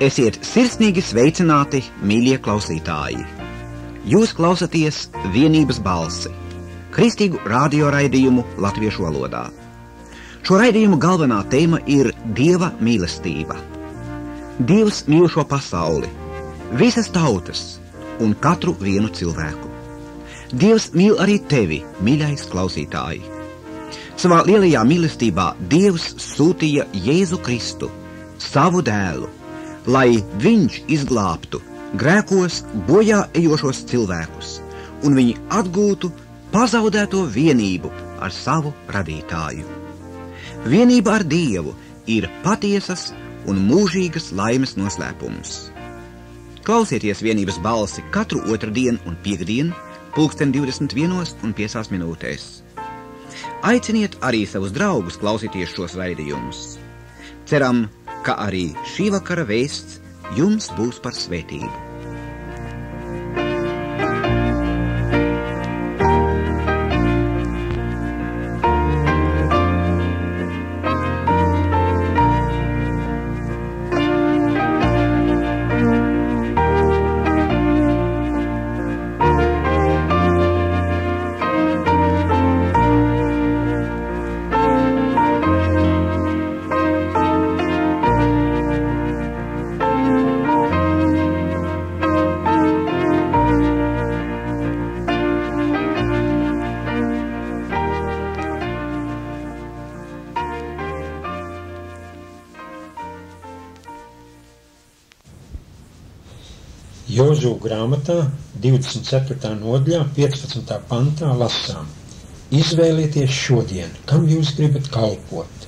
Esiet sirsnīgi sveicināti, mīļie klausītāji! Jūs klausaties Vienības balsi, kristīgu radioraidījumu latviešu valodā. Šo raidījumu galvenā tēma ir Dieva mīlestība. Dievs mīl šo pasauli, visas tautas un katru vienu cilvēku. Dievs mīl arī tevi, mīļais klausītāji. Savā lielajā mīlestībā Dievs sūtīja Jēzu Kristu, savu dēlu, lai viņš izglābtu grēkos bojā ejošos cilvēkus, un viņi atgūtu pazaudēto vienību ar savu radītāju. Vienība ar Dievu ir patiesas un mūžīgas laimes noslēpums. Klausieties Vienības balsi katru otrdienu un piekdienu, 21:05. Aiciniet arī savus draugus klausīties šos raidījumus. Ceram, ka arī šī vakara vēsts jums būs par svētību. Jozu grāmatā 24. nodaļā 15. pantā lasām: Izvēlieties šodien, kam jūs gribat kalpot.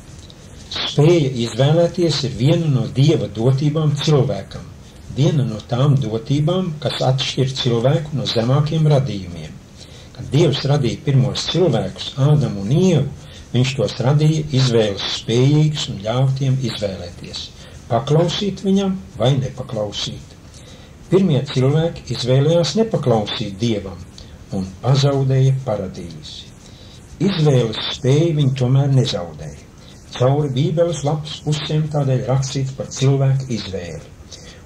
Spēja izvēlēties ir viena no Dieva dotībām cilvēkam, viena no tām dotībām, kas atšķir cilvēku no zemākiem radījumiem. Kad Dievs radīja pirmos cilvēkus, Ādamu un Ievu, viņš tos radīja izvēles spējīgus un ļāva tiem izvēlēties, paklausīt viņam vai nepaklausīt. Pirmie cilvēki izvēlējās nepaklausīt Dievam un pazaudēja paradīzi. Izvēles spēju viņi tomēr nezaudēja. Cauri Bībeles lapas pusēm tādēļ rakstīts par cilvēku izvēli.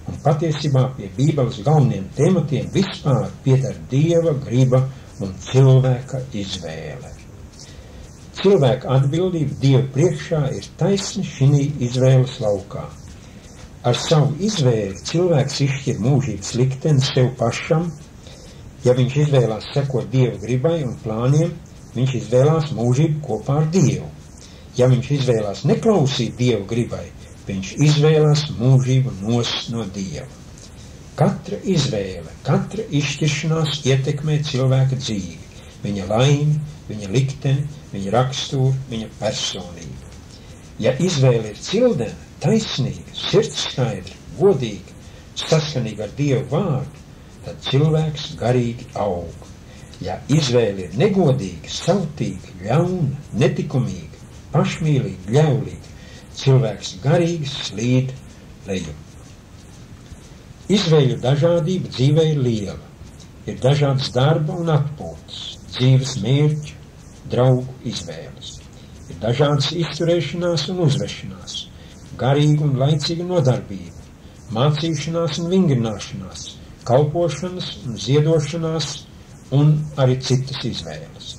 Un patiesībā pie Bībeles galveniem tematiem vispār pieder Dieva griba un cilvēka izvēle. Cilvēka atbildība Dieva priekšā ir taisni šī izvēles laukā. Ar savu izvēli cilvēks izšķir mūžības likteni sev pašam. Ja viņš izvēlās sekot Dieva gribai un plāniem, viņš izvēlās mūžību kopā ar Dievu. Ja viņš izvēlās neklausīt Dieva gribai, viņš izvēlās mūžību no Dieva. Katra izvēle, katra izšķiršanās ietekmē cilvēka dzīvi, viņa laimi, viņa likteni, viņa raksturu, viņa personību. Ja izvēle ir cildena, taisnīga, sirdskaidra, godīga, saskanīga ar Dievu vārdu, tad cilvēks garīgi aug. Ja izvēle ir negodīga, sautīga, ļauna, netikumīga, pašmīlīga, ļaulīga, cilvēks garīgi slīd lejup. Izvēļu dažādība dzīvē ir liela. Ir dažādas darba un atpūtas, dzīves mērķu, draugu izvēles. Ir dažādas izturēšanās un uzvešanās, garīga un laicīga nodarbība, mācīšanās un vingrināšanās, kalpošanas un ziedošanās un arī citas izvēles.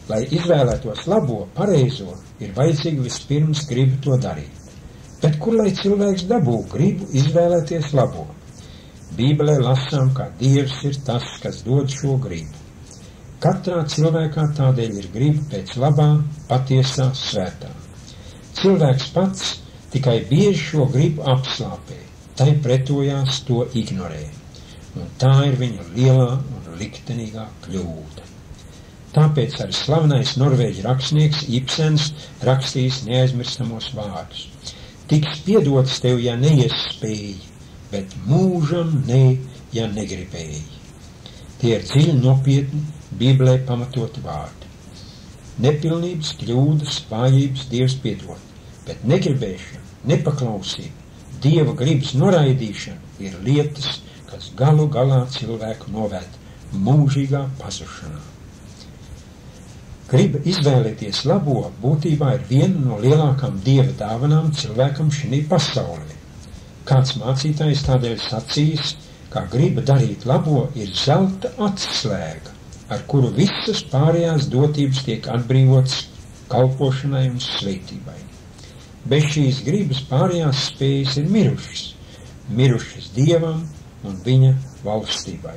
Lai izvēlētos labo, pareizo, ir vajadzīga vispirms griba to darīt. Bet kur lai cilvēks dabū gribu izvēlēties labo? Bībelē lasām, kā Dievs ir tas, kas dod šo gribu. Katrā cilvēkā tādēļ ir griba pēc labā, patiesā, svētā. Cilvēks pats tikai bieži šo gribu apslāpē, tai pretojās, to ignorē. Un tā ir viņa lielā un liktenīgā kļūda. Tāpēc arī slavenais norvēģu rakstnieks Ibsens rakstījis neaizmirstamos vārdus. Tiks piedots tev, ja neiespēji, bet mūžam ne, ja negribēji. Tie ir dziļi nopietni Bībelē pamatoti vārdi. Nepilnības, kļūdas, vājības Dievs piedod, bet negribēšana, nepaklausība, Dieva gribas noraidīšana ir lietas, kas galu galā cilvēku novērt mūžīgā pazušanā. Griba izvēlēties labo būtībā ir viena no lielākām Dieva dāvanām cilvēkam šī pasaulē. Kāds mācītājs tādēļ sacījis, kā griba darīt labo ir zelta atslēga, ar kuru visas pārējās dotības tiek atbrīvotas kalpošanai un svētībai. Bez šīs gribas pārējās spējas ir mirušas Dievam un viņa valstībai.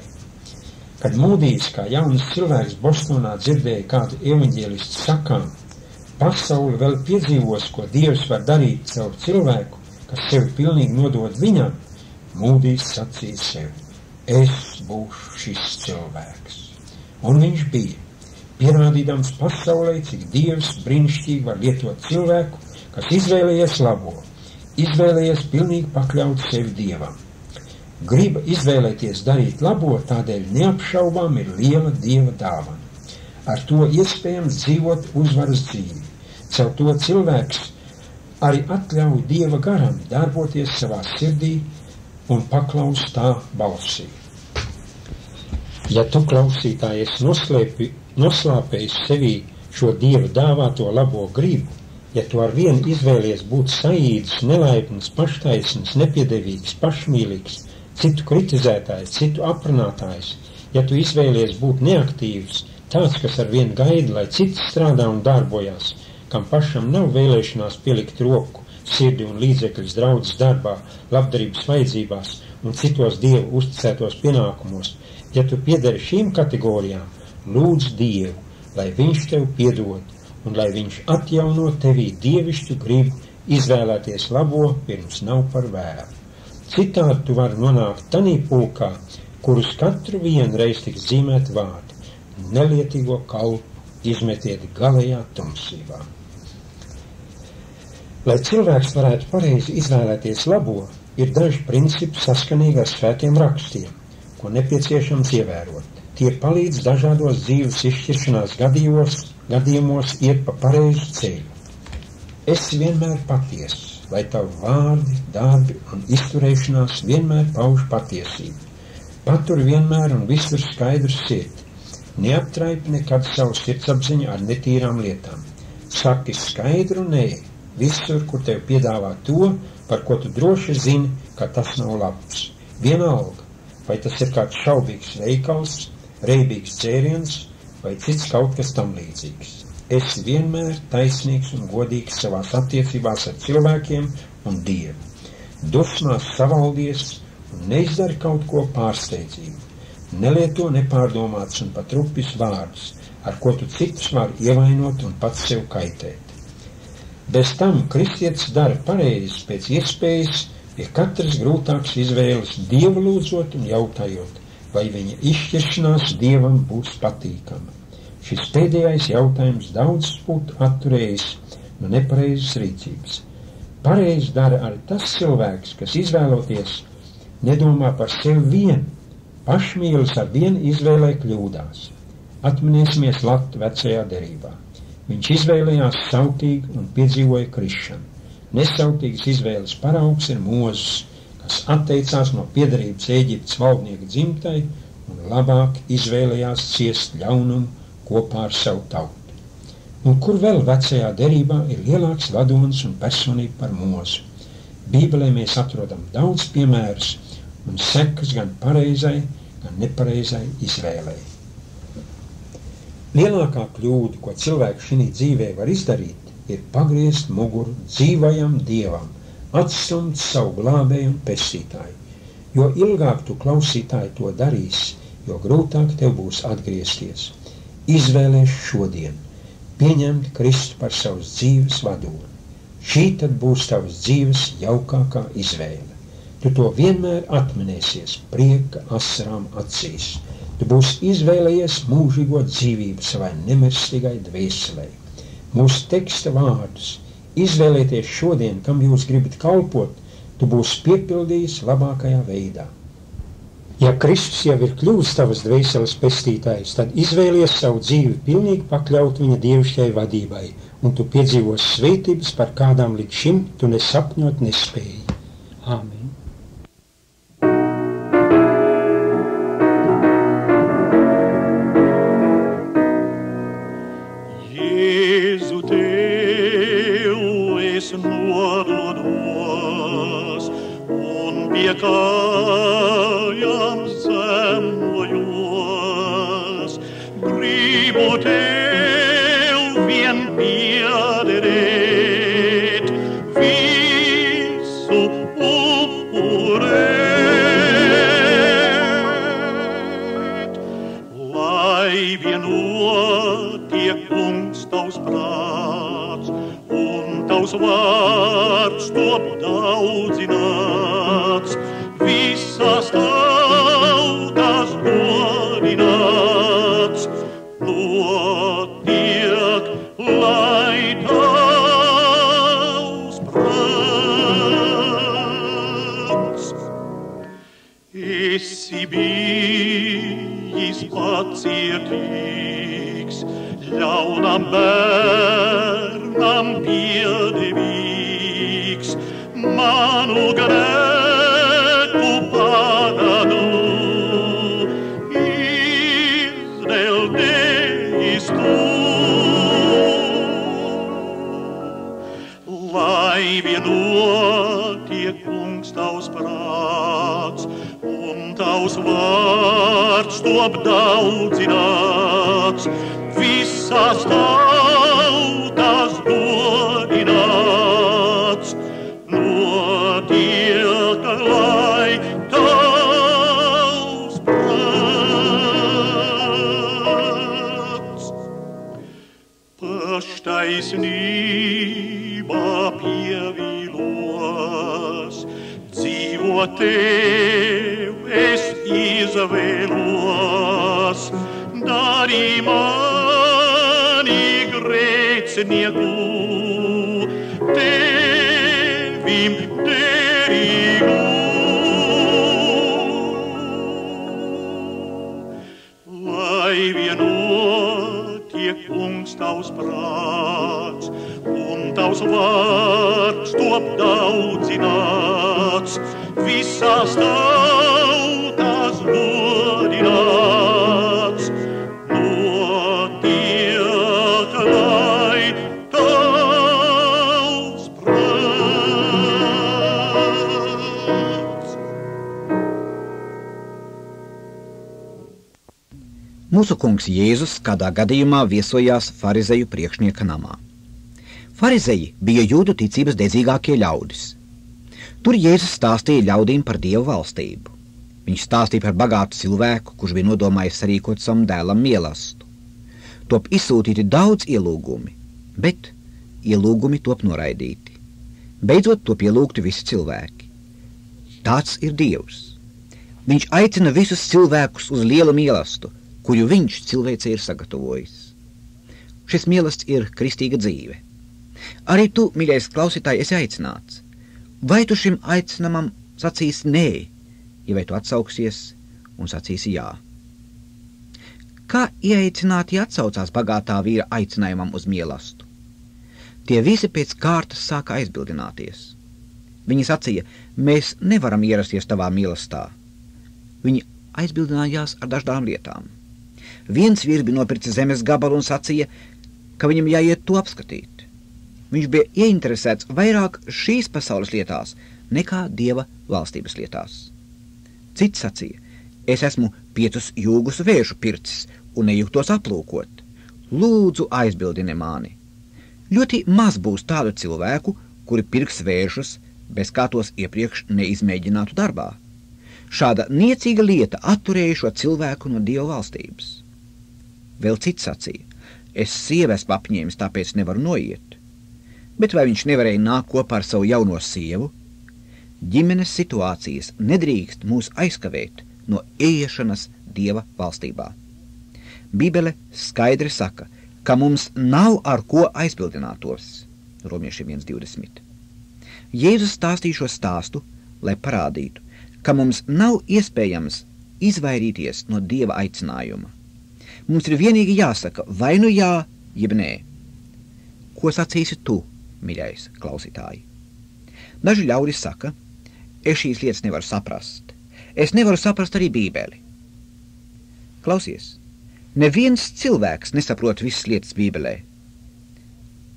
Kad Mūdijs kā jauns cilvēks Bostonā dzirdēja kādu evaņģēlistu sakām, pasaule vēl piedzīvos, ko Dievs var darīt caur cilvēku, kas sevi pilnīgi nodod viņam, Mūdijs sacīja sev: es būšu šis cilvēks. Un viņš bija, pierādīdams pasaulē, cik Dievs brīnišķīgi var lietot cilvēku, kas izvēlējies labo, izvēlējies pilnīgi pakļaut sevi Dievam. Griba izvēlēties darīt labo, tādēļ neapšaubām ir liela Dieva dāvana. Ar to iespējams dzīvot uzvaras dzīvi. Caur to cilvēks arī atļauj Dieva garam darboties savā sirdī un paklaus tā balsī. Ja tu, klausītājies, noslāpējis sevī šo Dieva dāvāto labo gribu, ja tu ar vienu izvēlies būt saīdis, nelaipns, paštaisns, nepiedevīgs, pašmīlīgs, citu kritizētājs, citu aprunātājs, ja tu izvēlies būt neaktīvs, tāds, kas ar vienu gaida, lai cits strādā un darbojās, kam pašam nav vēlēšanās pielikt roku, sirdi un līdzekļus draudzes darbā, labdarības vajadzībās un citos Dievu uzticētos pienākumos, ja tu piederi šīm kategorijām, lūdz Dievu, lai viņš tev piedod un lai viņš atjauno tevī dievišķu gribu izvēlēties labo, pirms nav par vēlu. Citādi tu vari nonākt tanī pulkā, kurus katru vienu reiz tiks zīmēt vārdi: nelietīgo kalpu izmetiet galējā tumsībā. Lai cilvēks varētu pareizi izvēlēties labo, ir daži principi saskanīgi ar svētiem rakstiem, ko nepieciešams ievērot. Tie palīdz dažādos dzīves izšķiršanās gadījumos iet pa pareizu ceļu. Esi vienmēr patiess, lai tavu vārdi, darbi un izturēšanās vienmēr pauž patiesību. Patur vienmēr un visur skaidru sirdi. Neaptraipi nekad savu sirdsapziņu ar netīrām lietām. Saki skaidru nē, visur, kur tev piedāvā to, par ko tu droši zini, ka tas nav labs. Vienalga, vai tas ir kāds šaubīgs veikals, reibīgs dzēriens vai cits kaut kas tam līdzīgs. Esi vienmēr taisnīgs un godīgs savās attiecībās ar cilvēkiem un Dievu. Dusmās savaldies un neizdari kaut ko pārsteidzīgu. Nelieto nepārdomāts un pat rupjus vārdus, ar ko tu citus var ievainot un pats sev kaitēt. Bez tam kristietis dara pareizi pēc iespējas pie katras grūtākas izvēles Dievu lūdzot un jautājot, vai viņa izšķiršanās Dievam būs patīkama. Šis pēdējais jautājums daudz būtu atturējis no nepareizas rīcības. Pareizi dara arī tas cilvēks, kas izvēloties nedomā par sevi vien, pašmīlis ar vienu izvēlē kļūdās. Atminēsimies Latu vecajā derībā. Viņš izvēlējās sautīgi un piedzīvoja krišanu. Nesautīgas izvēles paraugs ir Mūzes, kas atteicās no piederības Ēģiptes valdnieka dzimtai un labāk izvēlējās ciest ļaunumu kopā ar savu tautu. Un kur vēl vecajā derībā ir lielāks vadonis un personība par Mūzu? Bībelē mēs atrodam daudz piemērus un sekas gan pareizai, gan nepareizai izvēlei. Lielākā kļūda, ko cilvēks šī dzīvē var izdarīt, ir pagriezt muguru dzīvajam Dievam, atstumt savu glābēju un pestītāju. Jo ilgāk tu, klausītāji, to darīsi, jo grūtāk tev būs atgriezties. Izvēlēs šodien, pieņemt Kristu par savas dzīves vadoni. Šī tad būs tavas dzīves jaukākā izvēle. Tu to vienmēr atminēsies prieka asarām acīs. Tu būsi izvēlējies mūžīgo dzīvību savai nemirstīgai dvēselei. Mūsu teksta vārdus izvēlēties šodien, kam jūs gribat kalpot, tu būsi piepildījis labākajā veidā. Ja Kristus jau ir kļuvis tavas dvēseles pestītājs, tad izvēlies savu dzīvi pilnīgi pakļaut viņa dievišķai vadībai, un tu piedzīvos svētības, par kādām līdz šim tu nesapņot nespēji. Āmen. Nuodlos, pie kājām zemojos, gribu tev vien piederēt, visu upurēt. Lai vien notiek, kungs, tavs prāts, un tavs vārds top daudzināts, visās tautās godināts. Notiek, lai tavs prāts. Esi bijis pacietīgs, ļaunam bērnam piedevīgs, manu grēku pagadu izdeldējis tu. Lai vien notiek, kungs, tavs prāts, un tavs vārds top daudzināts, visās tautās godināts. Notiek, lai tavs prāts. Paštaisnībā pievīlos, dzīvot tev es izvēlos, darī mani grēcinieku tevim derīgu. Lai vien notiek, kungs, tavs prāts, un tavs vārds top daudzināts, visās tautās godināts. Notiek, lai tavs prāts. Mūsu kungs Jēzus kādā gadījumā viesojās farizeju priekšnieka namā. Farizeji bija jūdu ticības dedzīgākie ļaudis. Tur Jēzus stāstīja ļaudīm par Dievu valstību. Viņš stāstīja par bagātu cilvēku, kurš bija nodomājis sarīkot savam dēlam mielastu. Top izsūtīti daudz ielūgumi, bet ielūgumi top noraidīti. Beidzot top ielūgti visi cilvēki. Tāds ir Dievs. Viņš aicina visus cilvēkus uz lielu mielastu, kuru viņš cilvēcei ir sagatavojis. Šis mielasts ir kristīga dzīve. Arī tu, mīļais klausītāj, esi aicināts. Vai tu šim aicinamam sacīsi nē, ja vai tu atsauksies un sacīsi jā? Kā ieaicināti atsaucās bagātā vīra aicinājumam uz mielastu? Tie visi pēc kārtas sāka aizbildināties. Viņi sacīja, mēs nevaram ierasties tavā mielastā. Viņi aizbildinājās ar dažādām lietām. Viens vīrs bija nopircis zemes gabalu un sacīja, ka viņam jāiet to apskatīt. Viņš bija ieinteresēts vairāk šīs pasaules lietās nekā Dieva valstības lietās. Cits sacīja, es esmu 5 jūgus vēžu pircis un nejūtos aplūkot. Lūdzu, aizbildini mani. Ļoti maz būs tādu cilvēku, kuri pirks vēžus, bez kā tos iepriekš neizmēģinātu darbā. Šāda niecīga lieta atturēja šo cilvēku no Dieva valstības. Vēl cits sacīja, es sievu esmu apņēmis, tāpēc nevaru noiet. Bet vai viņš nevarēja nākt kopā ar savu jauno sievu? Ģimenes situācijas nedrīkst mūs aizkavēt no ieiešanas Dieva valstībā. Bībele skaidri saka, ka mums nav ar ko aizbildinātos. Romiešiem 1:20. Jēzus stāstīja šo stāstu, lai parādītu, ka mums nav iespējams izvairīties no Dieva aicinājuma. Mums ir vienīgi jāsaka vai nu jā, jeb nē. Ko sacīsi tu, mīļais klausītāji? Daži ļaudis saka, es šīs lietas nevaru saprast. Es nevaru saprast arī Bībeli. Klausies, neviens cilvēks nesaprot visas lietas Bībelē.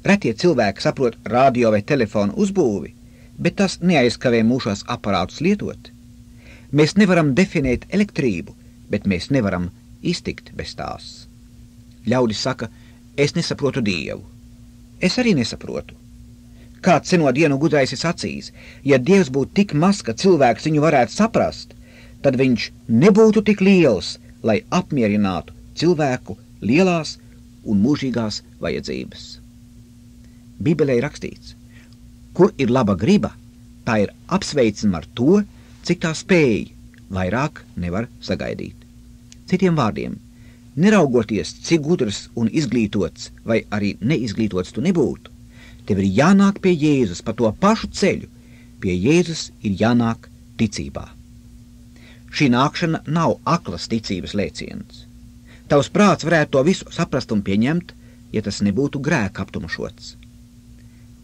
Retie cilvēki saprot radio vai telefonu uzbūvi, bet tas neaizkavē mūšos aparātus lietot. Mēs nevaram definēt elektrību, bet mēs nevaram iztikt bez tās. Ļaudis saka, es nesaprotu Dievu. Es arī nesaprotu. Kāds seno dienu gudrais ir sacījis, ja Dievs būtu tik maz, ka cilvēks viņu varētu saprast, tad viņš nebūtu tik liels, lai apmierinātu cilvēku lielās un mūžīgās vajadzības. Bībelē ir rakstīts, kur ir laba griba, tā ir apsveicama ar to, cik tā spēja, vairāk nevar sagaidīt. Citiem vārdiem, neraugoties, cik gudrs un izglītots vai arī neizglītots tu nebūtu, tev ir jānāk pie Jēzus pa to pašu ceļu, pie Jēzus ir jānāk ticībā. Šī nākšana nav aklas ticības lēciens. Tavs prāts varētu to visu saprast un pieņemt, ja tas nebūtu grēka aptumšots.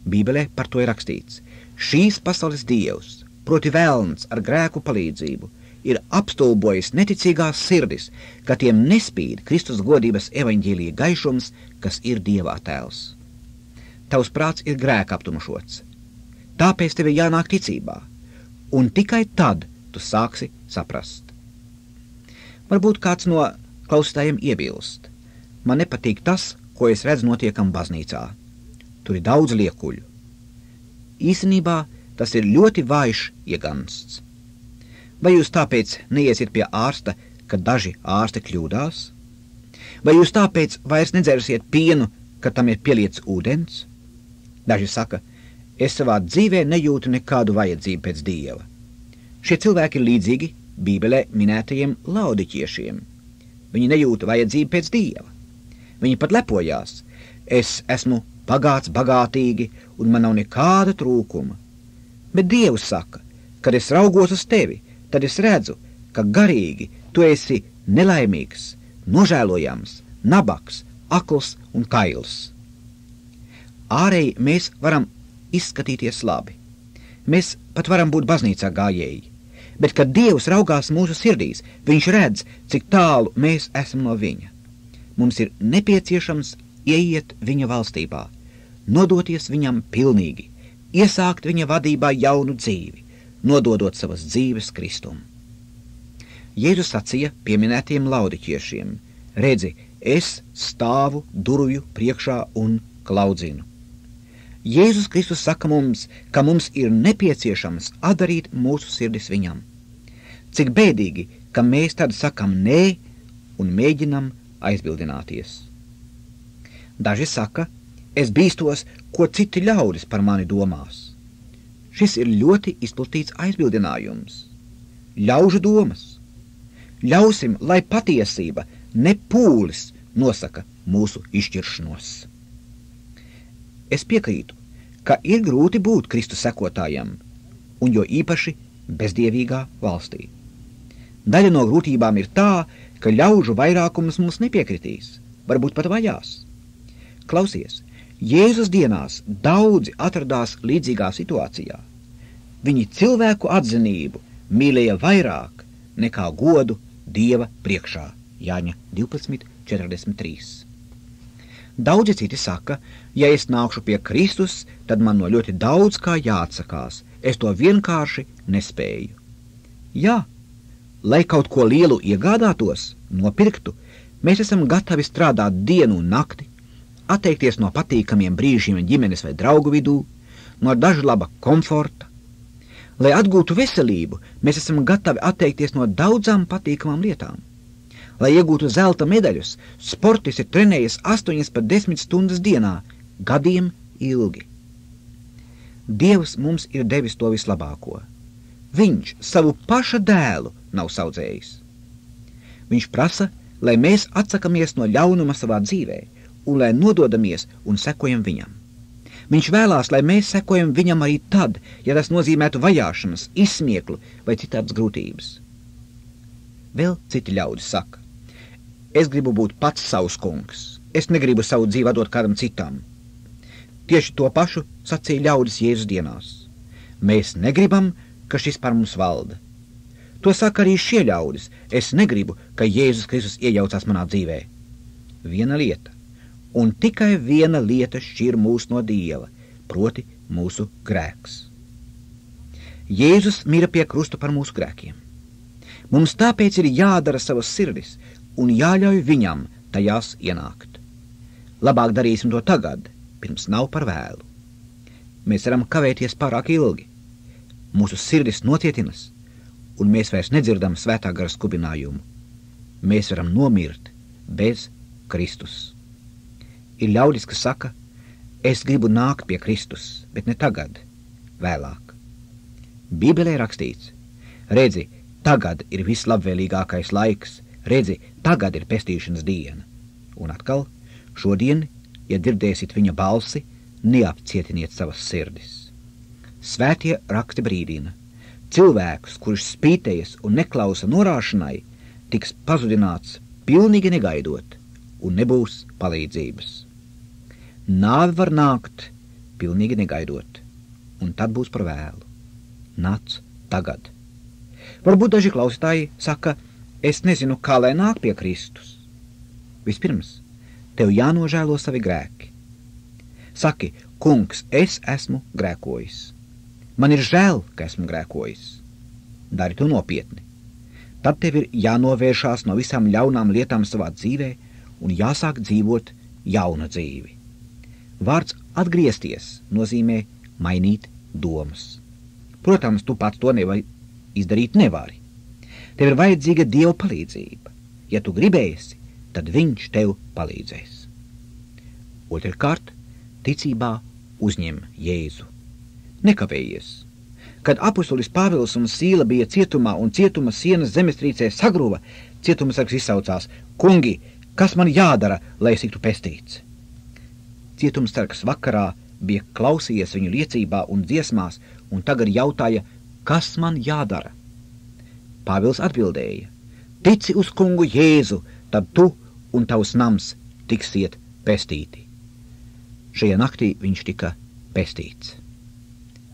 Bībelē par to ir rakstīts, šīs pasaules dievs, proti velns ar grēku palīdzību, ir apstulbojis neticīgās sirdis, ka tiem nespīd Kristus godības evaņģēlija gaišums, kas ir Dieva tēls. Tavs prāts ir grēka aptumšots. Tāpēc tev ir jānāk ticībā, un tikai tad tu sāksi saprast. Varbūt kāds no klausītājiem iebilst. Man nepatīk tas, ko es redzu notiekam baznīcā. Tur ir daudz liekuļu. Īstenībā tas ir ļoti vājš iegansts. Vai jūs tāpēc neiesiet pie ārsta, kad daži ārsti kļūdās? Vai jūs tāpēc vairs nedzersiet pienu, kad tam ir pieliets ūdens? Daži saka, es savā dzīvē nejūtu nekādu vajadzību pēc Dieva. Šie cilvēki ir līdzīgi Bībelē minētajiem laudiķiešiem. Viņi nejūta vajadzību pēc Dieva. Viņi pat lepojās. Es esmu bagāts bagātīgi, un man nav nekāda trūkuma. Bet Dievs saka, kad es raugos uz tevi, tad es redzu, ka garīgi tu esi nelaimīgs, nožēlojams, nabaks, akls un kails. Ārēji mēs varam izskatīties labi. Mēs pat varam būt baznīcā gājēji. Bet, kad Dievs raugās mūsu sirdīs, viņš redz, cik tālu mēs esam no viņa. Mums ir nepieciešams ieiet viņa valstībā, nodoties viņam pilnīgi, iesākt viņa vadībā jaunu dzīvi, nododot savas dzīves Kristum. Jēzus sacīja pieminētiem laudiķiešiem, redzi, es stāvu durvju priekšā un klaudzinu. Jēzus Kristus saka mums, ka mums ir nepieciešams atdarīt mūsu sirdis viņam. Cik bēdīgi, ka mēs tad sakam nē un mēģinam aizbildināties. Daži saka, es bīstos, ko citi ļaudis par mani domās. Šis ir ļoti izplatīts aizbildinājums. Ļaužu domas. Ļausim, lai patiesība, ne pūlis, nosaka mūsu izšķiršanos. Es piekrītu, ka ir grūti būt Kristus sekotājam, un jo īpaši bezdievīgā valstī. Daļa no grūtībām ir tā, ka ļaužu vairākums mums nepiekritīs, varbūt pat vajās. Klausies, Jēzus dienās daudzi atradās līdzīgā situācijā. Viņi cilvēku atzinību mīlēja vairāk nekā godu Dieva priekšā. Jāņa 12:43. Daudzi citi saka, ja es nākšu pie Kristus, tad man no ļoti daudz kā jāatsakās. Es to vienkārši nespēju. Jā, lai kaut ko lielu iegādātos, nopirktu, mēs esam gatavi strādāt dienu un nakti, atteikties no patīkamiem brīžiem ģimenes vai draugu vidū, no dažu laba komforta. Lai atgūtu veselību, mēs esam gatavi atteikties no daudzām patīkamām lietām. Lai iegūtu zelta medaļus, sportis ir trenējies 8 pat 10 stundas dienā, gadiem ilgi. Dievs mums ir devis to vislabāko. Viņš savu paša dēlu nav saudzējis. Viņš prasa, lai mēs atsakamies no ļaunuma savā dzīvē un lai nododamies un sekojam viņam. Viņš vēlās, lai mēs sekojam viņam arī tad, ja tas nozīmētu vajāšanas, izsmieklu vai citādas grūtības. Vēl citi ļaudis saka, es gribu būt pats savs kungs, es negribu savu dzīvi atdot kādam citam. Tieši to pašu sacīja ļaudis Jēzus dienās. Mēs negribam, ka šis par mums valda. To saka arī šie ļaudis, es negribu, ka Jēzus Kristus iejaucās manā dzīvē. Viena lieta, un tikai viena lieta šķir mūs no Dieva, proti mūsu grēks. Jēzus mira pie krusta par mūsu grēkiem. Mums tāpēc ir jādara savas sirdis un jāļauj viņam tajās ienākt. Labāk darīsim to tagad, pirms nav par vēlu. Mēs varam kavēties pārāk ilgi. Mūsu sirdis nocietinas, un mēs vairs nedzirdam svētā gara skubinājumu. Mēs varam nomirt bez Kristus. Ir ļaudis, kas saka, es gribu nākt pie Kristus, bet ne tagad, vēlāk. Bībelē rakstīts, redzi, tagad ir vislabvēlīgākais laiks, redzi, tagad ir pestīšanas diena. Un atkal, šodien, ja dzirdēsit viņa balsi, neapcietiniet savas sirdis. Svētie raksti brīdina, cilvēkus, kurš spītējas un neklausa norāšanai, tiks pazudināts pilnīgi negaidot un nebūs palīdzības. Nāve var nākt pilnīgi negaidot, un tad būs par vēlu. Nāc tagad. Varbūt daži klausītāji saka, es nezinu, kā lai nāk pie Kristus. Vispirms, tev jānožēlo savi grēki. Saki, kungs, es esmu grēkojis. Man ir žēl, ka esmu grēkojis. Dari to nopietni. Tad tev ir jānovēršās no visām ļaunām lietām savā dzīvē un jāsāk dzīvot jauna dzīvi. Vārds atgriezties nozīmē mainīt domas. Protams, tu pats to izdarīt nevari. Tev ir vajadzīga Dieva palīdzība. Ja tu gribēsi, tad viņš tev palīdzēs. Otrkārt, ticībā uzņem Jēzu. Nekavējies. Kad apustulis Pāvils un Sīla bija cietumā un cietuma sienas zemestrīcē sagruva, cietumasargs izsaucās, kungi, kas man jādara, lai es tiktu pestīts? Cietumsargs vakarā bija klausījies viņu liecībā un dziesmās, un tagad jautāja, kas man jādara? Pāvils atbildēja, tici uz kungu Jēzu, tad tu un tavs nams tiksiet pestīti. Šajā naktī viņš tika pestīts.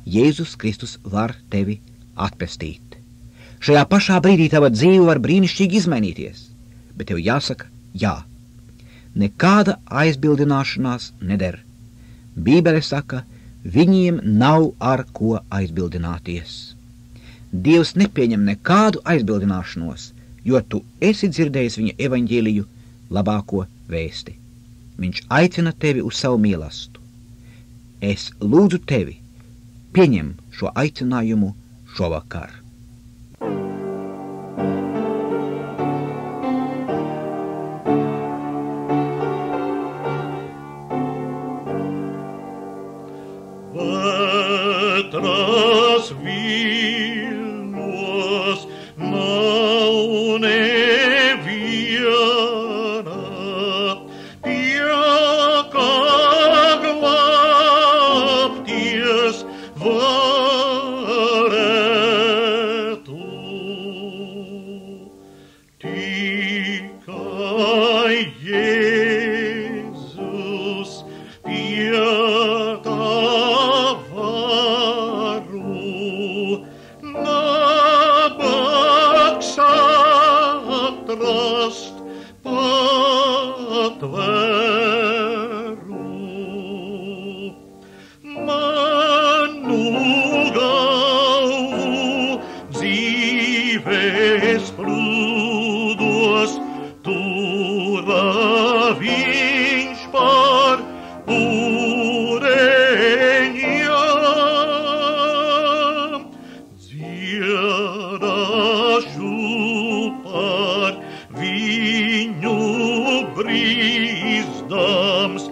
Jēzus Kristus var tevi atpestīt. Šajā pašā brīdī tava dzīve var brīnišķīgi izmainīties, bet tev jāsaka jā. Nekāda aizbildināšanās neder. Bībele saka, viņiem nav ar ko aizbildināties. Dievs nepieņem nekādu aizbildināšanos, jo tu esi dzirdējis viņa evaņģēliju labāko vēsti. Viņš aicina tevi uz savu mīlestību. Es lūdzu tevi, pieņem šo aicinājumu šovakar. Vētras vilnos nav neviena, pie kā glābties varētu. Tikai Jēzus pie tā varu, nabaks atrast patvēru. Manu galvu dzīves prūdos tura viņš par ūdeņiem. Dziedāšu par viņu brīzdams,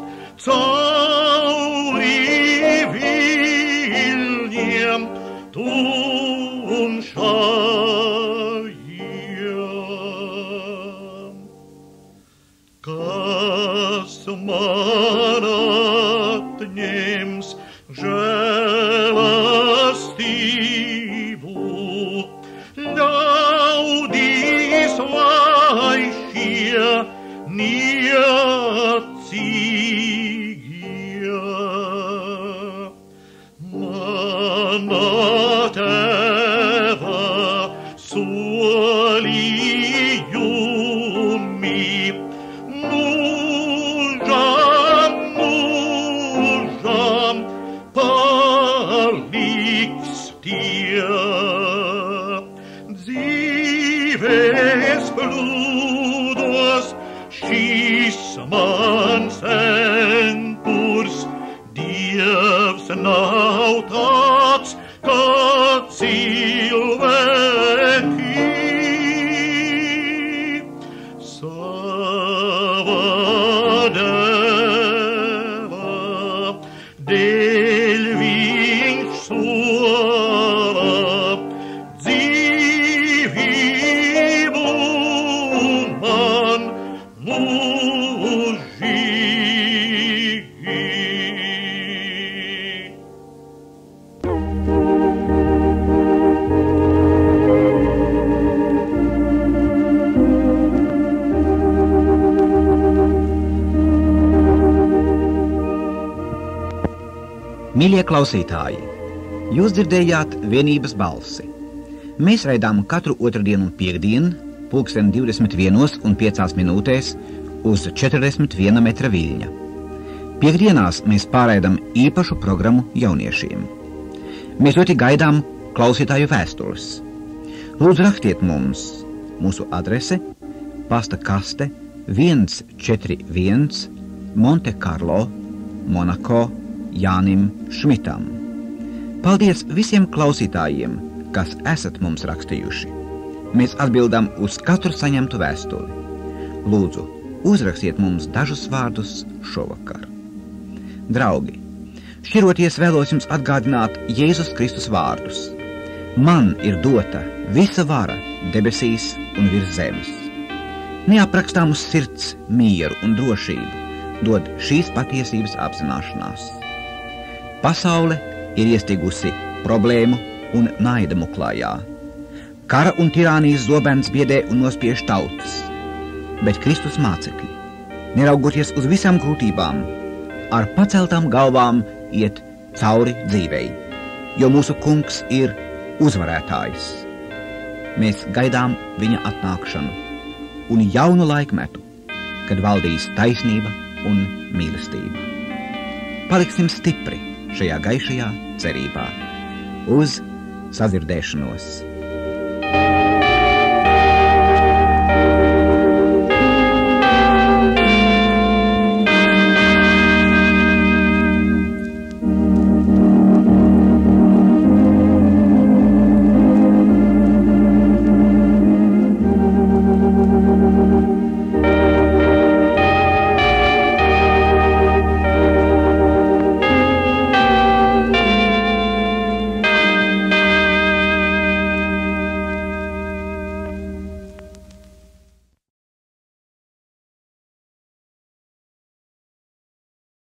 cauri viļņiem tumšajiem. Kas man atņems žēlastību, ļaudīs vai šie niecīgie. Mana tēva solījumi mūžam paliks tie. Dzīve nav tāds, kā cilvēki. Sava dēva dēļ viņš sola dzīvību man mūžīgi. Mīļie klausītāji, jūs dzirdējāt vienības balsi. Mēs raidām katru otrdienu un piektdienu, 21:05 uz 41 metra viļņa. Piektdienās mēs pārraidam īpašu programmu jauniešiem. Mēs ļoti gaidām klausītāju vēstules. Lūdzu, rakstiet mums. Mūsu adrese – pasta kaste 141 Monte Carlo, Monako, Jānim Šmitam. Paldies visiem klausītājiem, kas esat mums rakstījuši. Mēs atbildam uz katru saņemtu vēstuli. Lūdzu, uzrakstiet mums dažus vārdus šovakar. Draugi, šķiroties vēlos jums atgādināt Jēzus Kristus vārdus. Man ir dota visa vara debesīs un virs zemes. Neaprakstāmu sirds mieru un drošību dod šīs patiesības apzināšanās. Pasaule ir iestigusi problēmu un naida muklājā. Kara un tirānijas zobens biedē un nospiež tautas. Bet Kristus mācekļi, neraugoties uz visām grūtībām, ar paceltām galvām iet cauri dzīvei, jo mūsu kungs ir uzvarētājs. Mēs gaidām viņa atnākšanu un jaunu laikmetu, kad valdīs taisnība un mīlestība. Paliksim stipri šajā gaišajā cerībā. Uz sadzirdēšanos!